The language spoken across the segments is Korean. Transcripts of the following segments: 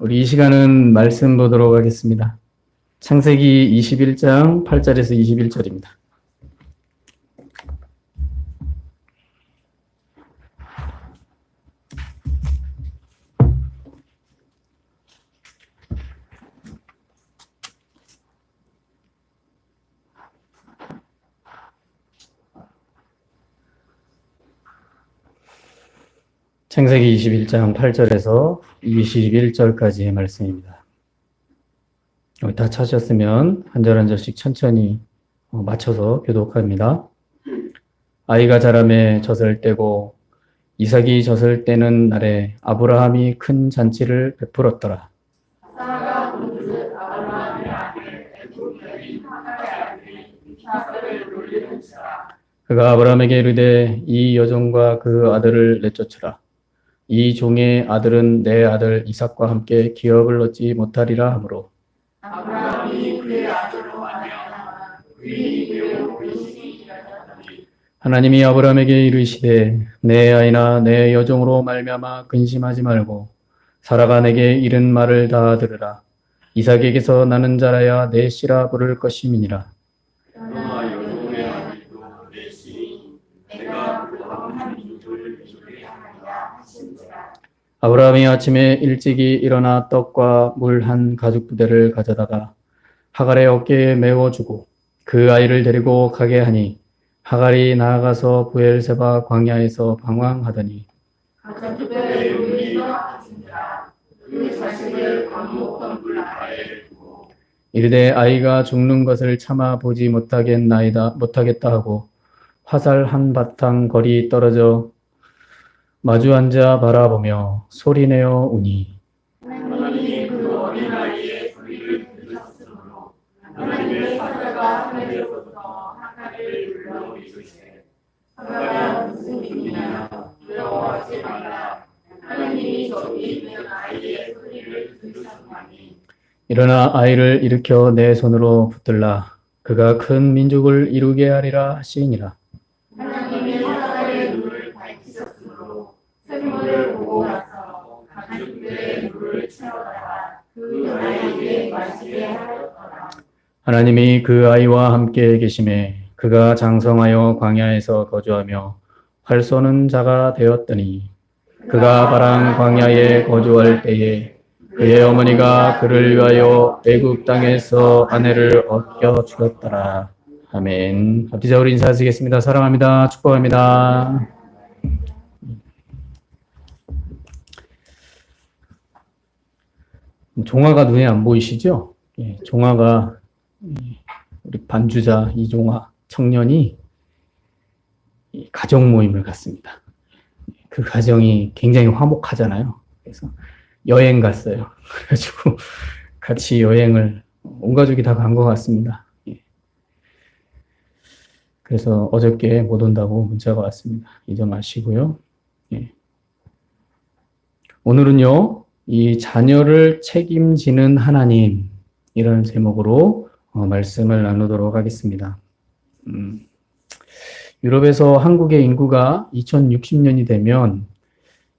우리 이 시간은 말씀 보도록 하겠습니다. 창세기 21장 8절에서 21절입니다. 창세기 21장 8절에서 21절까지의 말씀입니다. 다 찾으셨으면 한 절 한 절씩 천천히 맞춰서 교독합니다. 아이가 자라매 젖을 떼고 이삭이 젖을 떼는 날에 아브라함이 큰 잔치를 베풀었더라. 사라가 본즉 아브라함의 아들 애굽 여인 하갈의 아들 이삭을 놀리는지라. 그가 아브라함에게 이르되 이 여종과 그 아들을 내쫓으라. 이 종의 아들은 내 아들 이삭과 함께 기업을 얻지 못하리라 하므로 아브라함이 그의 아들로 말미암아 그의 이름을 불리시기 하더니 하나님이 아브라함에게 이르시되 내 아이나 내 여종으로 말미암아 근심하지 말고 사라가 내게 이른 말을 다 들으라. 이삭에게서 나는 자라야 내 씨라 부를 것임이니라. 너나 여종의 아들도 내 씨니 내가 그 왕한 민족을 인도하리라 하신지라. 아브라함이 아침에 일찍이 일어나 떡과 물 한 가죽 부대를 가져다가 하갈의 어깨에 메워주고 그 아이를 데리고 가게 하니 하갈이 나아가서 부엘세바 광야에서 방황하더니 가축들의 용리가 하신지라. 그 자식을 광목한 물 아래에 두고 이르되 아이가 죽는 것을 참아 보지 못하겠다 하고 화살 한 바탕 거리 떨어져 마주 앉아 바라보며 소리내어 우니 하나님이 그 어린아이의 소리를 들으셨으므로 하나님의 사자가 하늘에서부터 하갈을 불러 이르시되 하갈아 무슨 일이냐 두려워하지 말라. 하나님이 저기 있는 아이의 소리를 들으셨나니 일어나 아이를 일으켜 내 손으로 붙들라. 그가 큰 민족을 이루게 하리라 하시니라. 하나님이 하갈의 눈을 밝히셨으므로 샘물을 보고 나서 가축들의 물을 채워다가 그 아이에게 마시게 하였더라. 하나님이 그 아이와 함께 계심에 그가 장성하여 광야에서 거주하며 활 쏘는 자가 되었더니 그가 바람 광야에 거주할 때에 그의 어머니가 그를 위하여 애굽 땅에서 아내를 얻겨 죽였더라. 아멘. 합디자으로 인사드리겠습니다. 사랑합니다. 축복합니다. 종아가 눈에 안 보이시죠? 예, 종아가 우리 반주자 이종아 청년이 가정 모임을 갔습니다. 그 가정이 굉장히 화목하잖아요. 그래서 여행 갔어요. 그래가지고 같이 여행을 온 가족이 다 간 것 같습니다. 예. 그래서 어저께 못 온다고 문자가 왔습니다. 잊어 마시고요. 예. 오늘은요, 이 자녀를 책임지는 하나님 이라는 제목으로 말씀을 나누도록 하겠습니다. 유럽에서 한국의 인구가 2060년이 되면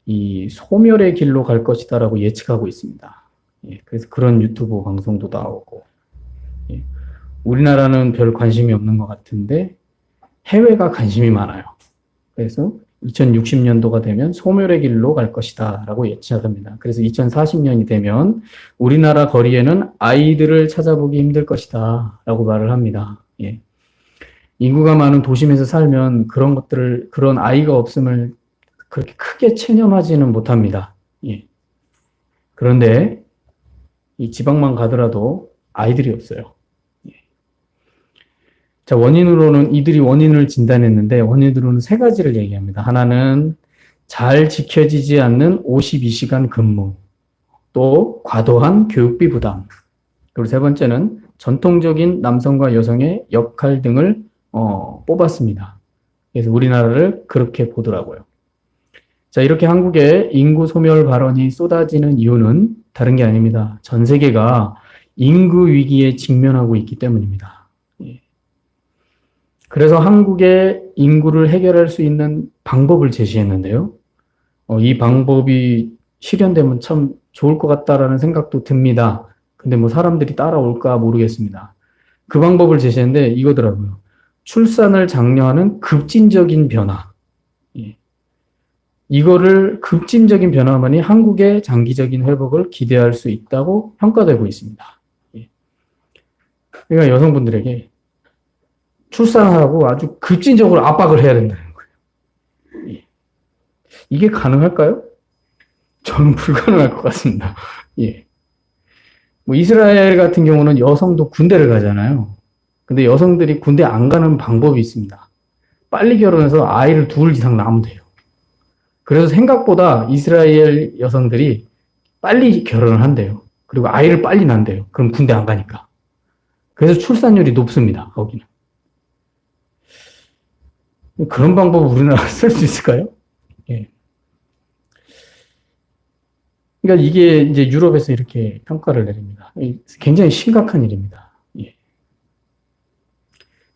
이 소멸의 길로 갈 것이다라고 예측하고 있습니다. 예, 그래서 그런 유튜브 방송도 나오고, 예, 우리나라는 별 관심이 없는 것 같은데 해외가 관심이 많아요. 그래서 2060년도가 되면 소멸의 길로 갈 것이다 라고 예측합니다. 그래서 2040년이 되면 우리나라 거리에는 아이들을 찾아보기 힘들 것이다 라고 말을 합니다. 예. 인구가 많은 도심에서 살면 그런 아이가 없음을 그렇게 크게 체념하지는 못합니다. 예. 그런데 이 지방만 가더라도 아이들이 없어요. 예. 자, 이들이 원인을 진단했는데 원인으로는 세 가지를 얘기합니다. 하나는 잘 지켜지지 않는 52시간 근무, 또 과도한 교육비 부담, 그리고 세 번째는 전통적인 남성과 여성의 역할 등을 뽑았습니다. 그래서 우리나라를 그렇게 보더라고요. 자, 이렇게 한국에 인구 소멸 발언이 쏟아지는 이유는 다른 게 아닙니다. 전 세계가 인구 위기에 직면하고 있기 때문입니다. 예. 그래서 한국의 인구를 해결할 수 있는 방법을 제시했는데요. 이 방법이 실현되면 참 좋을 것 같다라는 생각도 듭니다. 근데 뭐 사람들이 따라올까 모르겠습니다. 그 방법을 제시했는데 이거더라고요. 출산을 장려하는 급진적인 변화. 예. 이거를 급진적인 변화만이 한국의 장기적인 회복을 기대할 수 있다고 평가되고 있습니다. 예. 그러니까 여성분들에게 출산하라고 아주 급진적으로 압박을 해야 된다는 거예요. 예. 이게 가능할까요? 저는 불가능할 것 같습니다. 예. 뭐 이스라엘 같은 경우는 여성도 군대를 가잖아요. 근데 여성들이 군대 안 가는 방법이 있습니다. 빨리 결혼해서 아이를 둘 이상 낳으면 돼요. 그래서 생각보다 이스라엘 여성들이 빨리 결혼을 한대요. 그리고 아이를 빨리 낳는대요. 그럼 군대 안 가니까. 그래서 출산율이 높습니다. 거기는. 그런 방법을 우리나라가 쓸 수 있을까요? 예. 그러니까 이게 이제 유럽에서 이렇게 평가를 내립니다. 굉장히 심각한 일입니다. 예.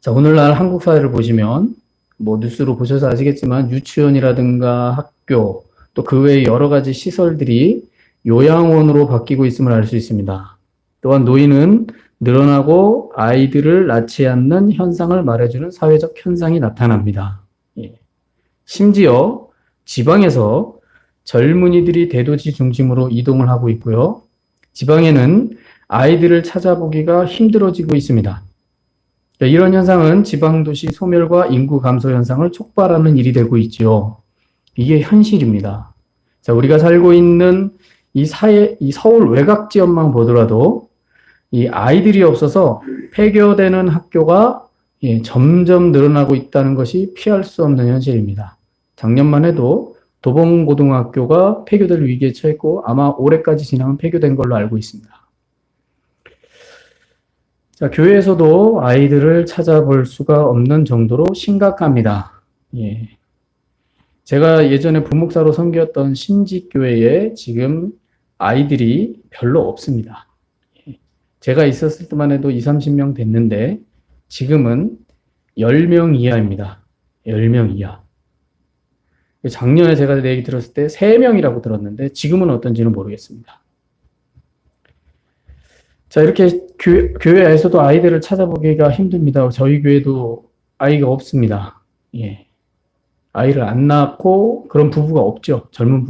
자, 오늘날 한국 사회를 보시면 뭐 뉴스로 보셔서 아시겠지만 유치원이라든가 학교 또 그 외의 여러 가지 시설들이 요양원으로 바뀌고 있음을 알 수 있습니다. 또한 노인은 늘어나고 아이들을 낳지 않는 현상을 말해주는 사회적 현상이 나타납니다. 예. 심지어 지방에서 젊은이들이 대도시 중심으로 이동을 하고 있고요. 지방에는 아이들을 찾아보기가 힘들어지고 있습니다. 이런 현상은 지방도시 소멸과 인구 감소 현상을 촉발하는 일이 되고 있죠. 이게 현실입니다. 자, 우리가 살고 있는 이 서울 외곽 지역만 보더라도 이 아이들이 없어서 폐교되는 학교가 점점 늘어나고 있다는 것이 피할 수 없는 현실입니다. 작년만 해도 도봉고등학교가 폐교될 위기에 처했고 아마 올해까지 지나면 폐교된 걸로 알고 있습니다. 자, 교회에서도 아이들을 찾아볼 수가 없는 정도로 심각합니다. 예. 제가 예전에 부목사로 섬겼던 신직교회에 지금 아이들이 별로 없습니다. 예. 제가 있었을 때만 해도 20, 30명 됐는데 지금은 10명 이하입니다. 10명 이하. 작년에 제가 내 얘기 들었을 때 3명이라고 들었는데 지금은 어떤지는 모르겠습니다. 자, 이렇게 교회에서도 아이들을 찾아보기가 힘듭니다. 저희 교회도 아이가 없습니다. 예. 아이를 안 낳고 그런 부부가 없죠. 젊은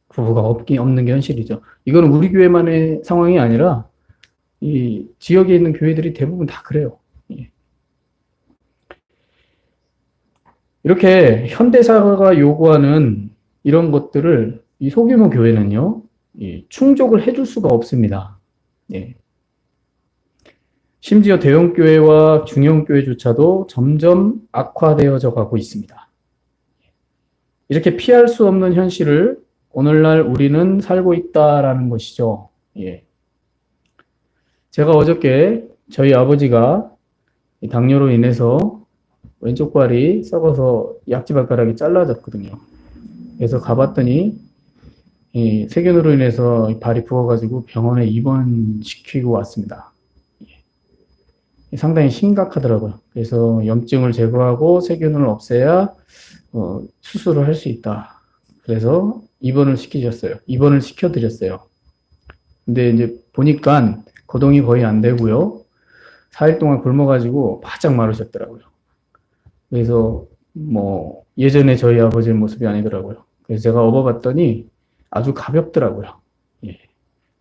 부부가 없는 게 현실이죠. 이거는 우리 교회만의 상황이 아니라 이 지역에 있는 교회들이 대부분 다 그래요. 예. 이렇게 현대사가 요구하는 이런 것들을 이 소규모 교회는요, 충족을 해줄 수가 없습니다. 예. 심지어 대형교회와 중형교회조차도 점점 악화되어져 가고 있습니다. 이렇게 피할 수 없는 현실을 오늘날 우리는 살고 있다라는 것이죠. 예. 제가 어저께 저희 아버지가 당뇨로 인해서 왼쪽 발이 썩어서 약지발가락이 잘라졌거든요. 그래서 가봤더니 세균으로 인해서 발이 부어가지고 병원에 입원시키고 왔습니다. 상당히 심각하더라고요. 그래서 염증을 제거하고 세균을 없애야 수술을 할 수 있다. 그래서 입원을 시켜드렸어요. 근데 이제 보니까 거동이 거의 안 되고요. 4일 동안 굶어가지고 바짝 마르셨더라고요. 그래서 뭐 예전에 저희 아버지의 모습이 아니더라고요. 그래서 제가 업어봤더니 아주 가볍더라고요. 예.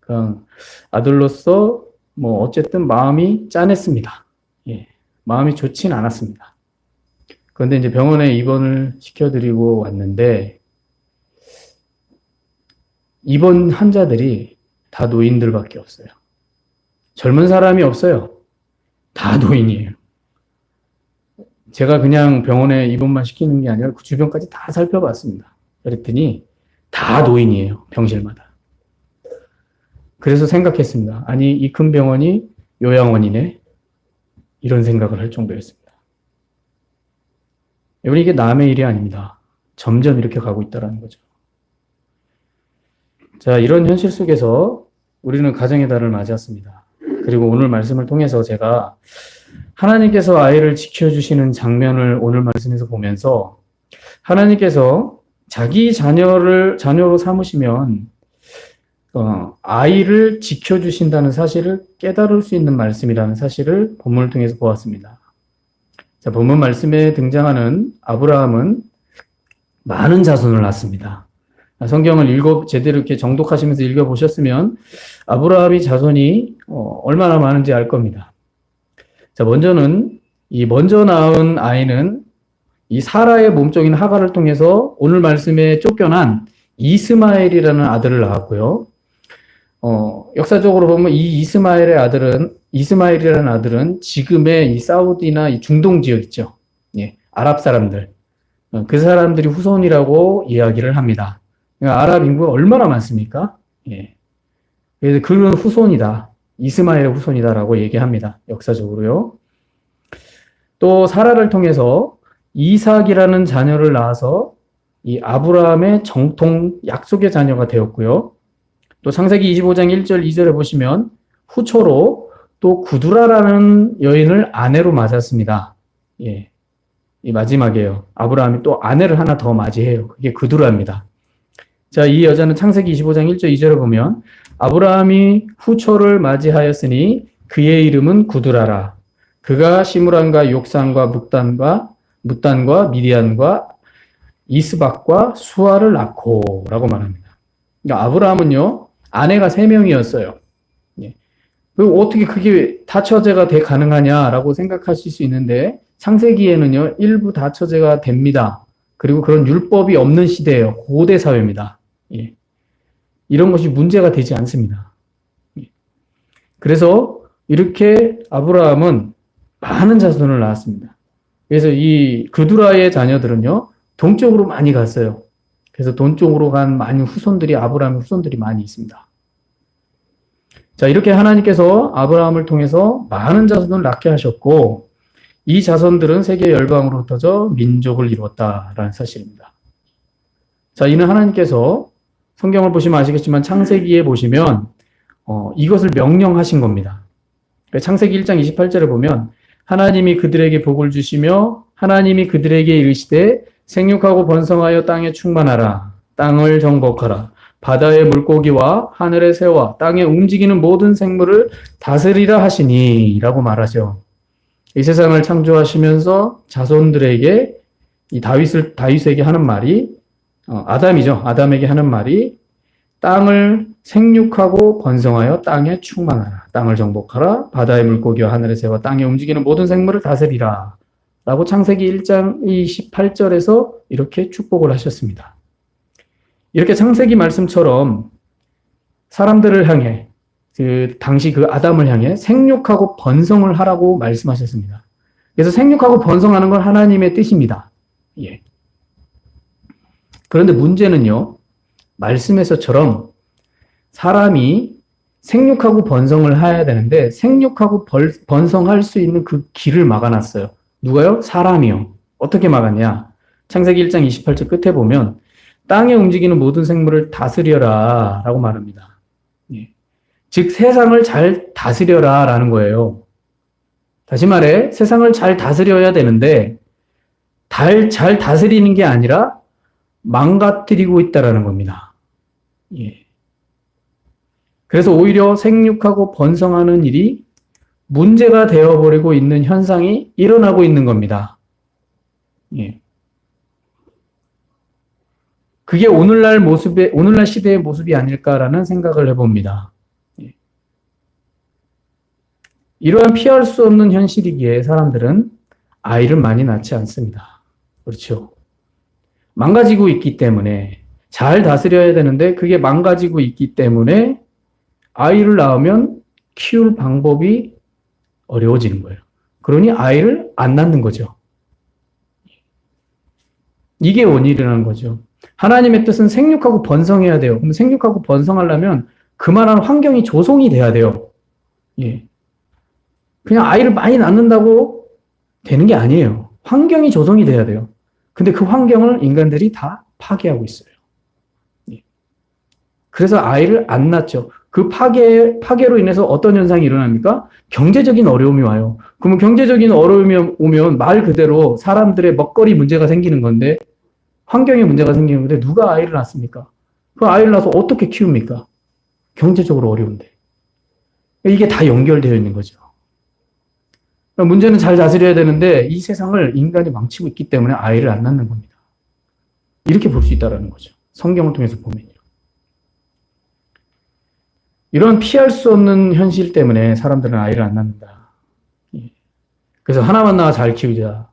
그냥 아들로서 뭐 어쨌든 마음이 짠했습니다. 예. 마음이 좋진 않았습니다. 그런데 이제 병원에 입원을 시켜드리고 왔는데 입원 환자들이 다 노인들밖에 없어요. 젊은 사람이 없어요. 다 노인이에요. 제가 그냥 병원에 입원만 시키는 게 아니라 그 주변까지 다 살펴봤습니다. 그랬더니 다 노인이에요. 병실마다. 그래서 생각했습니다. 아니, 이 큰 병원이 요양원이네. 이런 생각을 할 정도였습니다. 여러분, 이게 남의 일이 아닙니다. 점점 이렇게 가고 있다는 거죠. 자, 이런 현실 속에서 우리는 가정의 달을 맞이했습니다. 그리고 오늘 말씀을 통해서 제가 하나님께서 아이를 지켜주시는 장면을 오늘 말씀에서 보면서 하나님께서 자기 자녀로 삼으시면 아이를 지켜주신다는 사실을 깨달을 수 있는 말씀이라는 사실을 본문을 통해서 보았습니다. 자, 본문 말씀에 등장하는 아브라함은 많은 자손을 낳습니다. 성경을 제대로 이렇게 정독하시면서 읽어보셨으면 아브라함이 자손이 얼마나 많은지 알 겁니다. 자, 먼저 낳은 아이는 이 사라의 몸종인 하갈을 통해서 오늘 말씀에 쫓겨난 이스마엘이라는 아들을 낳았고요. 역사적으로 보면 이 이스마엘이라는 아들은 지금의 이 사우디나 이 중동 지역 있죠. 예, 아랍 사람들. 그 사람들이 후손이라고 이야기를 합니다. 그러니까 아랍 인구가 얼마나 많습니까? 예. 그래서 그런 후손이다. 이스마엘의 후손이다라고 얘기합니다. 역사적으로요. 또 사라를 통해서 이삭이라는 자녀를 낳아서 이 아브라함의 정통 약속의 자녀가 되었고요. 또 창세기 25장 1절 2절에 보시면 후초로 또 구두라라는 여인을 아내로 맞았습니다. 예. 이 마지막이에요. 아브라함이 또 아내를 하나 더 맞이해요. 그게 구두라입니다. 자, 이 여자는 창세기 25장 1절 2절에 보면 아브라함이 후초를 맞이하였으니 그의 이름은 구두라라. 그가 시므란과 욕산과 뭇단과 미디안과 이스박과 수아를 낳고 라고 말합니다. 그러니까 아브라함은요, 아내가 3명이었어요. 예. 그리고 어떻게 그게 다처제가 가능하냐라고 생각하실 수 있는데 창세기에는요, 일부 다처제가 됩니다. 그리고 그런 율법이 없는 시대예요. 고대 사회입니다. 예. 이런 것이 문제가 되지 않습니다. 예. 그래서 이렇게 아브라함은 많은 자손을 낳았습니다. 그래서 이 그두라의 자녀들은요, 동쪽으로 많이 갔어요. 그래서 동쪽으로 간 많은 아브라함의 후손들이 많이 있습니다. 자, 이렇게 하나님께서 아브라함을 통해서 많은 자손을 낳게 하셨고, 이 자손들은 세계 열방으로 흩어져 민족을 이루었다라는 사실입니다. 자, 이는 하나님께서 성경을 보시면 아시겠지만 창세기에 보시면 이것을 명령하신 겁니다. 창세기 1장 28절에 보면 하나님이 그들에게 복을 주시며 하나님이 그들에게 이르시되 생육하고 번성하여 땅에 충만하라. 땅을 정복하라. 바다의 물고기와 하늘의 새와 땅에 움직이는 모든 생물을 다스리라 하시니 라고 말하죠. 이 세상을 창조하시면서 자손들에게 이 다윗에게 하는 말이 아담에게 하는 말이 땅을 생육하고 번성하여 땅에 충만하라. 땅을 정복하라. 바다의 물고기와 하늘의 새와 땅에 움직이는 모든 생물을 다스리라. 라고 창세기 1장 28절에서 이렇게 축복을 하셨습니다. 이렇게 창세기 말씀처럼 사람들을 향해 당시 그 아담을 향해 생육하고 번성을 하라고 말씀하셨습니다. 그래서 생육하고 번성하는 건 하나님의 뜻입니다. 예. 그런데 문제는요, 말씀에서처럼 사람이 생육하고 번성을 해야 되는데 생육하고 번성할 수 있는 그 길을 막아놨어요. 누가요? 사람이요. 어떻게 막았냐? 창세기 1장 28절 끝에 보면 땅에 움직이는 모든 생물을 다스려라 라고 말합니다. 예. 즉 세상을 잘 다스려라 라는 거예요. 다시 말해 세상을 잘 다스려야 되는데 잘 다스리는 게 아니라 망가뜨리고 있다라는 겁니다. 예. 그래서 오히려 생육하고 번성하는 일이 문제가 되어버리고 있는 현상이 일어나고 있는 겁니다. 예. 그게 오늘날 시대의 모습이 아닐까라는 생각을 해봅니다. 예. 이러한 피할 수 없는 현실이기에 사람들은 아이를 많이 낳지 않습니다. 그렇죠. 망가지고 있기 때문에 잘 다스려야 되는데 그게 망가지고 있기 때문에 아이를 낳으면 키울 방법이 어려워지는 거예요. 그러니 아이를 안 낳는 거죠. 이게 원인이라는 거죠. 하나님의 뜻은 생육하고 번성해야 돼요. 그럼 생육하고 번성하려면 그만한 환경이 조성이 돼야 돼요. 예. 그냥 아이를 많이 낳는다고 되는 게 아니에요. 환경이 조성이 돼야 돼요. 근데 그 환경을 인간들이 다 파괴하고 있어요. 예. 그래서 아이를 안 낳죠. 그 파괴로 인해서 어떤 현상이 일어납니까? 경제적인 어려움이 와요. 그러면 경제적인 어려움이 오면 말 그대로 사람들의 먹거리 문제가 생기는 건데, 환경에 문제가 생기는 건데, 누가 아이를 낳습니까? 그 아이를 낳아서 어떻게 키웁니까? 경제적으로 어려운데. 이게 다 연결되어 있는 거죠. 문제는 잘 다스려야 되는데 이 세상을 인간이 망치고 있기 때문에 아이를 안 낳는 겁니다. 이렇게 볼 수 있다는 거죠. 성경을 통해서 보면요. 이런 피할 수 없는 현실 때문에 사람들은 아이를 안 낳는다. 그래서 하나만 낳아 잘 키우자.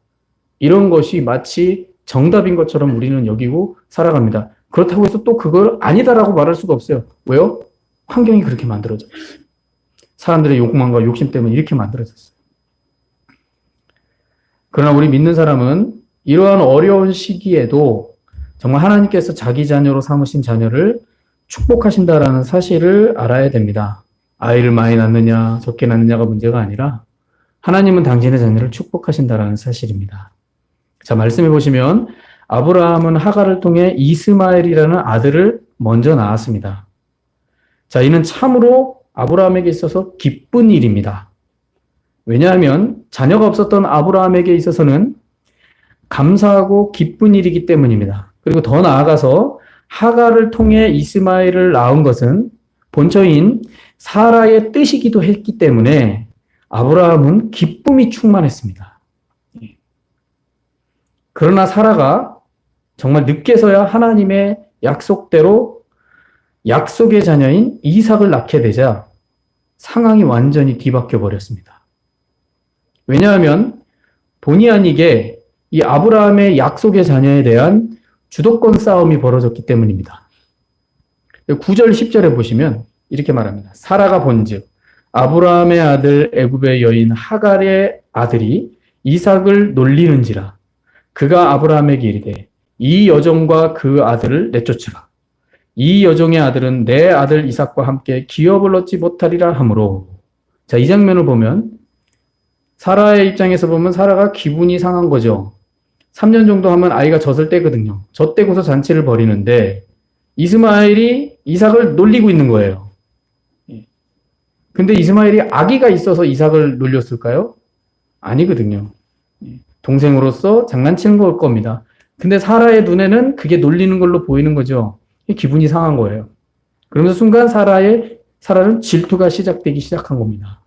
이런 것이 마치 정답인 것처럼 우리는 여기고 살아갑니다. 그렇다고 해서 또 그걸 아니다라고 말할 수가 없어요. 왜요? 환경이 그렇게 만들어져 있어요. 사람들의 욕망과 욕심 때문에 이렇게 만들어졌어요. 그러나 우리 믿는 사람은 이러한 어려운 시기에도 정말 하나님께서 자기 자녀로 삼으신 자녀를 축복하신다라는 사실을 알아야 됩니다. 아이를 많이 낳느냐 적게 낳느냐가 문제가 아니라 하나님은 당신의 자녀를 축복하신다라는 사실입니다. 자, 말씀해 보시면 아브라함은 하갈을 통해 이스마엘이라는 아들을 먼저 낳았습니다. 자, 이는 참으로 아브라함에게 있어서 기쁜 일입니다. 왜냐하면 자녀가 없었던 아브라함에게 있어서는 감사하고 기쁜 일이기 때문입니다. 그리고 더 나아가서 하갈을 통해 이스마엘을 낳은 것은 본처인 사라의 뜻이기도 했기 때문에 아브라함은 기쁨이 충만했습니다. 그러나 사라가 정말 늦게서야 하나님의 약속대로 약속의 자녀인 이삭을 낳게 되자 상황이 완전히 뒤바뀌어 버렸습니다. 왜냐하면 본의 아니게 이 아브라함의 약속의 자녀에 대한 주도권 싸움이 벌어졌기 때문입니다. 9절 10절에 보시면 이렇게 말합니다. 사라가 본즉 아브라함의 아들 애굽의 여인 하갈의 아들이 이삭을 놀리는지라 그가 아브라함에게 이르되 이 여종과 그 아들을 내쫓으라. 이 여종의 아들은 내 아들 이삭과 함께 기업을 얻지 못하리라 하므로. 자, 이 장면을 보면 사라의 입장에서 보면 사라가 기분이 상한 거죠. 3년 정도 하면 아이가 젖을 때거든요. 젖대고서 잔치를 벌이는데 이스마엘이 이삭을 놀리고 있는 거예요. 근데 이스마엘이 아기가 있어서 이삭을 놀렸을까요? 아니거든요. 동생으로서 장난치는 걸 겁니다. 근데 사라의 눈에는 그게 놀리는 걸로 보이는 거죠. 기분이 상한 거예요. 그러면서 순간 사라는 질투가 시작되기 시작한 겁니다.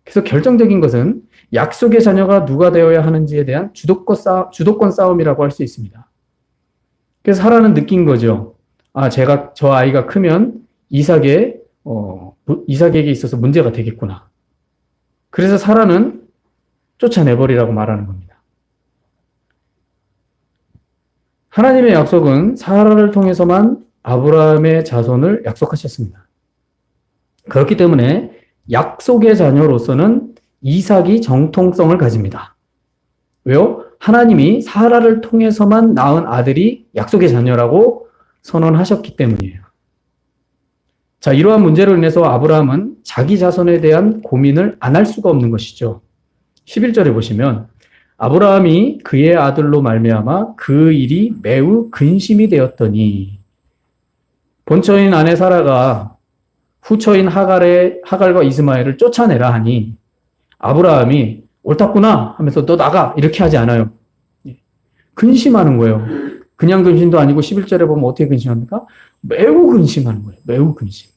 그래서 결정적인 것은 약속의 자녀가 누가 되어야 하는지에 대한 주도권 싸움이라고 할 수 있습니다. 그래서 사라는 느낀 거죠. 아, 저 아이가 크면 이삭에게 있어서 문제가 되겠구나. 그래서 사라는 쫓아내버리라고 말하는 겁니다. 하나님의 약속은 사라를 통해서만 아브라함의 자손을 약속하셨습니다. 그렇기 때문에 약속의 자녀로서는 이삭이 정통성을 가집니다. 왜요? 하나님이 사라를 통해서만 낳은 아들이 약속의 자녀라고 선언하셨기 때문이에요. 자, 이러한 문제로 인해서 아브라함은 자기 자손에 대한 고민을 안 할 수가 없는 것이죠. 11절에 보시면 아브라함이 그의 아들로 말미암아 그 일이 매우 근심이 되었더니 본처인 아내 사라가 후처인 하갈과 이스마엘을 쫓아내라 하니 아브라함이 옳았구나 하면서 너 나가 이렇게 하지 않아요. 근심하는 거예요. 그냥 근심도 아니고 11절에 보면 어떻게 근심합니까? 매우 근심하는 거예요. 매우 근심.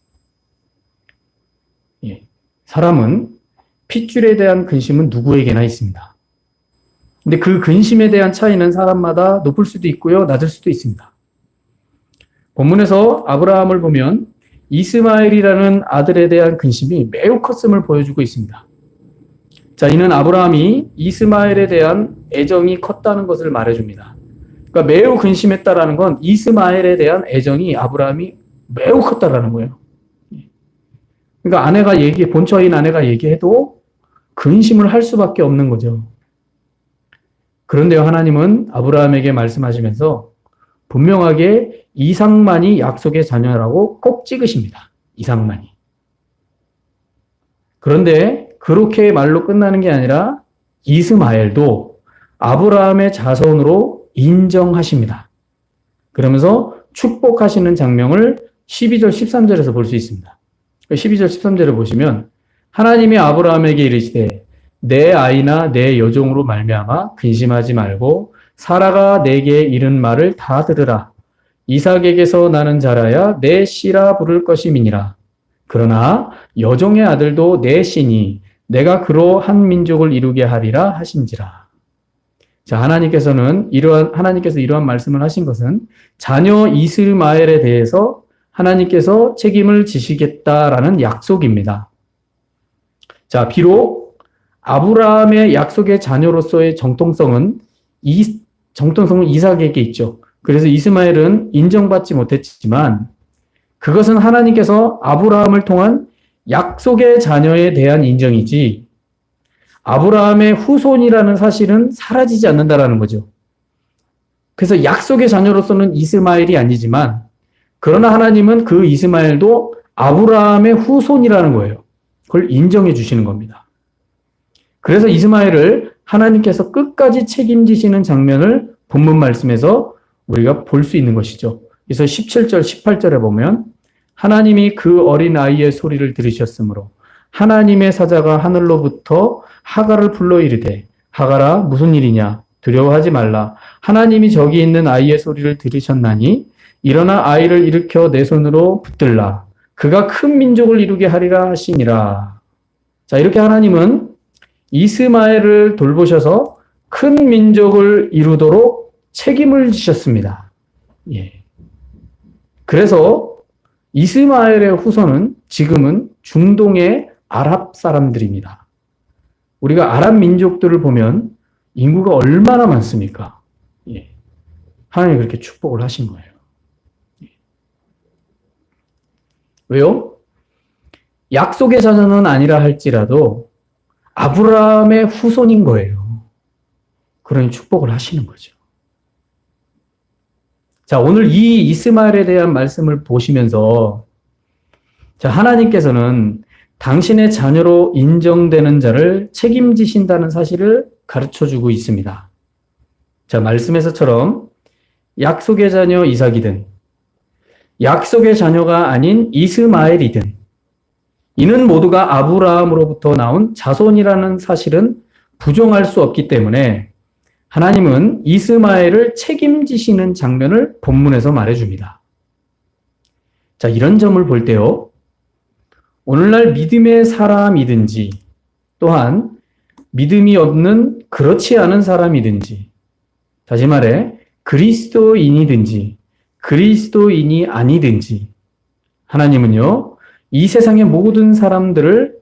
사람은 핏줄에 대한 근심은 누구에게나 있습니다. 근데 그 근심에 대한 차이는 사람마다 높을 수도 있고요, 낮을 수도 있습니다. 본문에서 아브라함을 보면 이스마엘이라는 아들에 대한 근심이 매우 컸음을 보여주고 있습니다. 자, 이는 아브라함이 이스마엘에 대한 애정이 컸다는 것을 말해줍니다. 그러니까 매우 근심했다라는 건 이스마엘에 대한 애정이 아브라함이 매우 컸다라는 거예요. 그러니까 본처인 아내가 얘기해도 근심을 할 수밖에 없는 거죠. 그런데요, 하나님은 아브라함에게 말씀하시면서 분명하게 이삭만이 약속의 자녀라고 꼭 찍으십니다. 이삭만이. 그런데 그렇게 말로 끝나는 게 아니라 이스마엘도 아브라함의 자손으로 인정하십니다. 그러면서 축복하시는 장면을 12절, 13절에서 볼 수 있습니다. 12절, 13절을 보시면 하나님이 아브라함에게 이르시되 내 아이나 내 여종으로 말미암아 근심하지 말고 사라가 내게 이른 말을 다 들으라. 이삭에게서 나는 자라야 내 씨라 부를 것임이니라. 그러나 여종의 아들도 내 씨니 내가 그로 한 민족을 이루게 하리라 하신지라. 자, 하나님께서 이러한 말씀을 하신 것은 자녀 이스마엘에 대해서 하나님께서 책임을 지시겠다라는 약속입니다. 자, 비록 아브라함의 약속의 자녀로서의 정통성은 이삭에게 있죠. 그래서 이스마엘은 인정받지 못했지만 그것은 하나님께서 아브라함을 통한 약속의 자녀에 대한 인정이지 아브라함의 후손이라는 사실은 사라지지 않는다라는 거죠. 그래서 약속의 자녀로서는 이스마엘이 아니지만 그러나 하나님은 그 이스마엘도 아브라함의 후손이라는 거예요. 그걸 인정해 주시는 겁니다. 그래서 이스마엘을 하나님께서 끝까지 책임지시는 장면을 본문 말씀에서 우리가 볼 수 있는 것이죠. 그래서 17절, 18절에 보면 하나님이 그 어린 아이의 소리를 들으셨으므로 하나님의 사자가 하늘로부터 하갈을 불러 이르되 하갈아 무슨 일이냐 두려워하지 말라 하나님이 저기 있는 아이의 소리를 들으셨나니 일어나 아이를 일으켜 내 손으로 붙들라 그가 큰 민족을 이루게 하리라 하시니라. 자, 이렇게 하나님은 이스마엘을 돌보셔서 큰 민족을 이루도록 책임을 지셨습니다. 예. 그래서 이스마엘의 후손은 지금은 중동의 아랍 사람들입니다. 우리가 아랍 민족들을 보면 인구가 얼마나 많습니까? 예. 하나님이 그렇게 축복을 하신 거예요. 예. 왜요? 약속의 자녀는 아니라 할지라도 아브라함의 후손인 거예요. 그러니 축복을 하시는 거죠. 자, 오늘 이 이스마엘에 대한 말씀을 보시면서 자, 하나님께서는 당신의 자녀로 인정되는 자를 책임지신다는 사실을 가르쳐주고 있습니다. 자, 말씀에서처럼 약속의 자녀 이삭이든 약속의 자녀가 아닌 이스마엘이든 이는 모두가 아브라함으로부터 나온 자손이라는 사실은 부정할 수 없기 때문에 하나님은 이스마엘을 책임지시는 장면을 본문에서 말해줍니다. 자, 이런 점을 볼 때요. 오늘날 믿음의 사람이든지 또한 믿음이 없는 그렇지 않은 사람이든지 다시 말해 그리스도인이든지 그리스도인이 아니든지 하나님은요. 이 세상의 모든 사람들을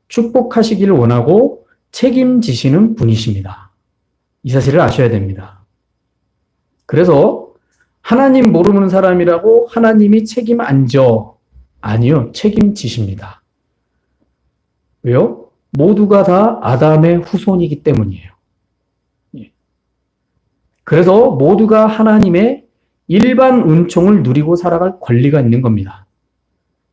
축복하시기를 원하고 책임지시는 분이십니다. 이 사실을 아셔야 됩니다. 그래서 하나님 모르는 사람이라고 하나님이 책임 안 져. 아니요. 책임지십니다. 왜요? 모두가 다 아담의 후손이기 때문이에요. 그래서 모두가 하나님의 일반 은총을 누리고 살아갈 권리가 있는 겁니다.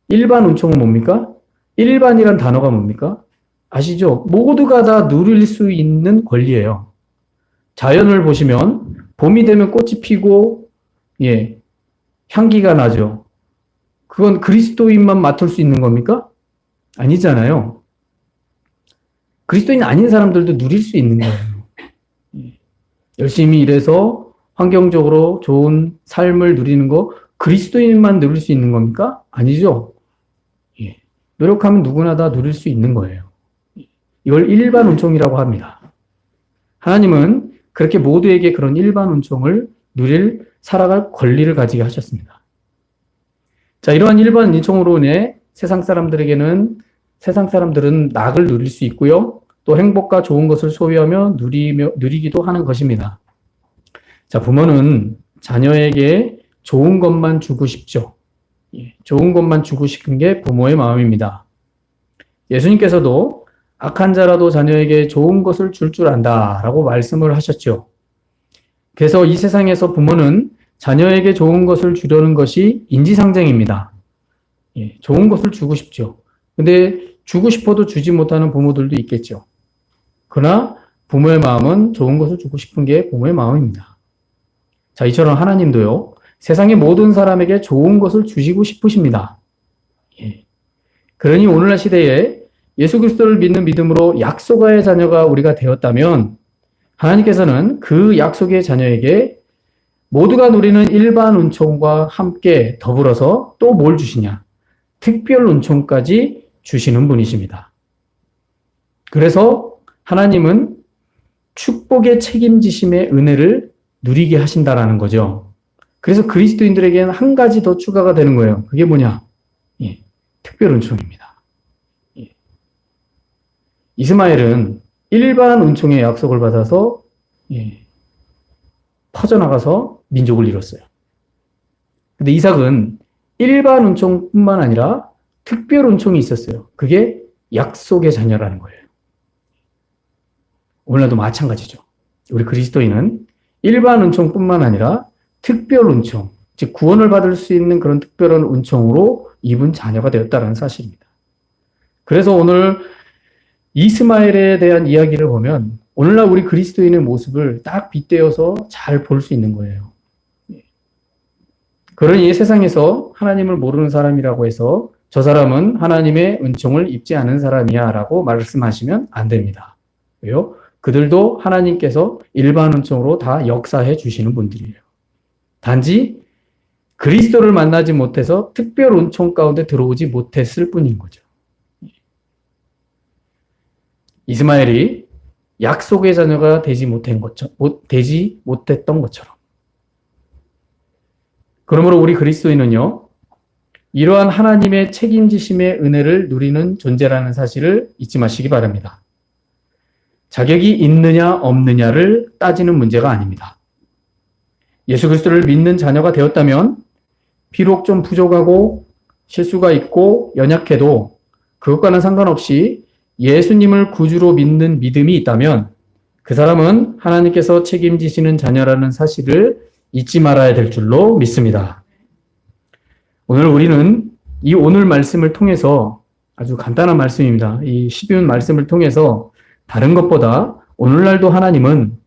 일반 은총은 뭡니까? 일반이란 단어가 뭡니까? 아시죠? 모두가 다 누릴 수 있는 권리예요. 자연을 보시면 봄이 되면 꽃이 피고 향기가 나죠. 그건 그리스도인만 맡을 수 있는 겁니까? 아니잖아요. 그리스도인 아닌 사람들도 누릴 수 있는 거예요. 열심히 일해서 환경적으로 좋은 삶을 누리는 거 그리스도인만 누릴 수 있는 겁니까? 아니죠. 노력하면 누구나 다 누릴 수 있는 거예요. 이걸 일반 은총이라고 합니다. 하나님은 그렇게 모두에게 그런 일반 은총을 살아갈 권리를 가지게 하셨습니다. 자, 이러한 일반 은총으로 인해 세상 사람들은 낙을 누릴 수 있고요. 또 행복과 좋은 것을 소유하며 누리기도 하는 것입니다. 자, 부모는 자녀에게 좋은 것만 주고 싶죠. 좋은 것만 주고 싶은 게 부모의 마음입니다. 예수님께서도 악한 자라도 자녀에게 좋은 것을 줄 줄 안다라고 말씀을 하셨죠. 그래서 이 세상에서 부모는 자녀에게 좋은 것을 주려는 것이 인지상정입니다. 좋은 것을 주고 싶죠. 근데 주고 싶어도 주지 못하는 부모들도 있겠죠. 그러나 부모의 마음은 좋은 것을 주고 싶은 게 부모의 마음입니다. 자, 이처럼 하나님도요. 세상의 모든 사람에게 좋은 것을 주시고 싶으십니다. 그러니 오늘날 시대에 예수 그리스도를 믿는 믿음으로 약속의 자녀가 우리가 되었다면 하나님께서는 그 약속의 자녀에게 모두가 누리는 일반 은총과 함께 더불어서 또 뭘 주시냐? 특별 은총까지 주시는 분이십니다. 그래서 하나님은 축복의 책임지심의 은혜를 누리게 하신다라는 거죠. 그래서 그리스도인들에게는 한 가지 더 추가가 되는 거예요. 그게 뭐냐? 예, 특별 은총입니다. 예. 이스마엘은 일반 은총의 약속을 받아서 퍼져나가서 민족을 이뤘어요. 근데 이삭은 일반 은총뿐만 아니라 특별 은총이 있었어요. 그게 약속의 자녀라는 거예요. 오늘날도 마찬가지죠. 우리 그리스도인은 일반 은총뿐만 아니라 특별 은총, 즉 구원을 받을 수 있는 그런 특별한 은총으로 입은 자녀가 되었다는 사실입니다. 그래서 오늘 이스마엘에 대한 이야기를 보면 오늘날 우리 그리스도인의 모습을 딱 빗대어서 잘 볼 수 있는 거예요. 그러니 세상에서 하나님을 모르는 사람이라고 해서 저 사람은 하나님의 은총을 입지 않은 사람이야 라고 말씀하시면 안 됩니다. 왜요? 그들도 하나님께서 일반 은총으로 다 역사해 주시는 분들이에요. 단지 그리스도를 만나지 못해서 특별 은총 가운데 들어오지 못했을 뿐인 거죠. 이스마엘이 약속의 자녀가 되지 못했던 것처럼. 그러므로 우리 그리스도인은요, 이러한 하나님의 책임지심의 은혜를 누리는 존재라는 사실을 잊지 마시기 바랍니다. 자격이 있느냐 없느냐를 따지는 문제가 아닙니다. 예수 그리스도를 믿는 자녀가 되었다면 비록 좀 부족하고 실수가 있고 연약해도 그것과는 상관없이 예수님을 구주로 믿는 믿음이 있다면 그 사람은 하나님께서 책임지시는 자녀라는 사실을 잊지 말아야 될 줄로 믿습니다. 오늘 우리는 이 오늘 말씀을 통해서 아주 간단한 말씀입니다. 이 12분 말씀을 통해서 다른 것보다 오늘날도 하나님은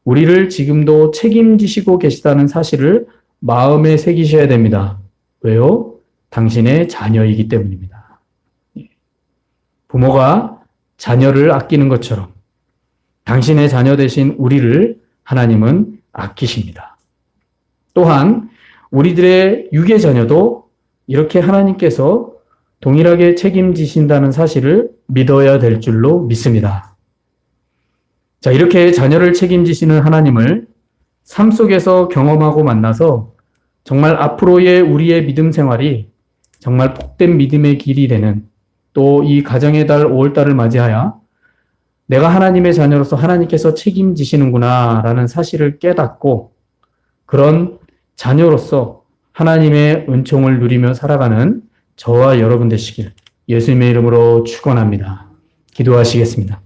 우리를 지금도 책임지시고 계시다는 사실을 마음에 새기셔야 됩니다. 왜요? 당신의 자녀이기 때문입니다. 부모가 자녀를 아끼는 것처럼 당신의 자녀 되신 우리를 하나님은 아끼십니다. 또한 우리들의 육의 자녀도 이렇게 하나님께서 동일하게 책임지신다는 사실을 믿어야 될 줄로 믿습니다. 자, 이렇게 자녀를 책임지시는 하나님을 삶 속에서 경험하고 만나서 정말 앞으로의 우리의 믿음 생활이 정말 복된 믿음의 길이 되는 또 이 가정의 달 5월달을 맞이하여 내가 하나님의 자녀로서 하나님께서 책임지시는구나 라는 사실을 깨닫고 그런 자녀로서 하나님의 은총을 누리며 살아가는 저와 여러분 되시길 예수님의 이름으로 축원합니다. 기도하시겠습니다.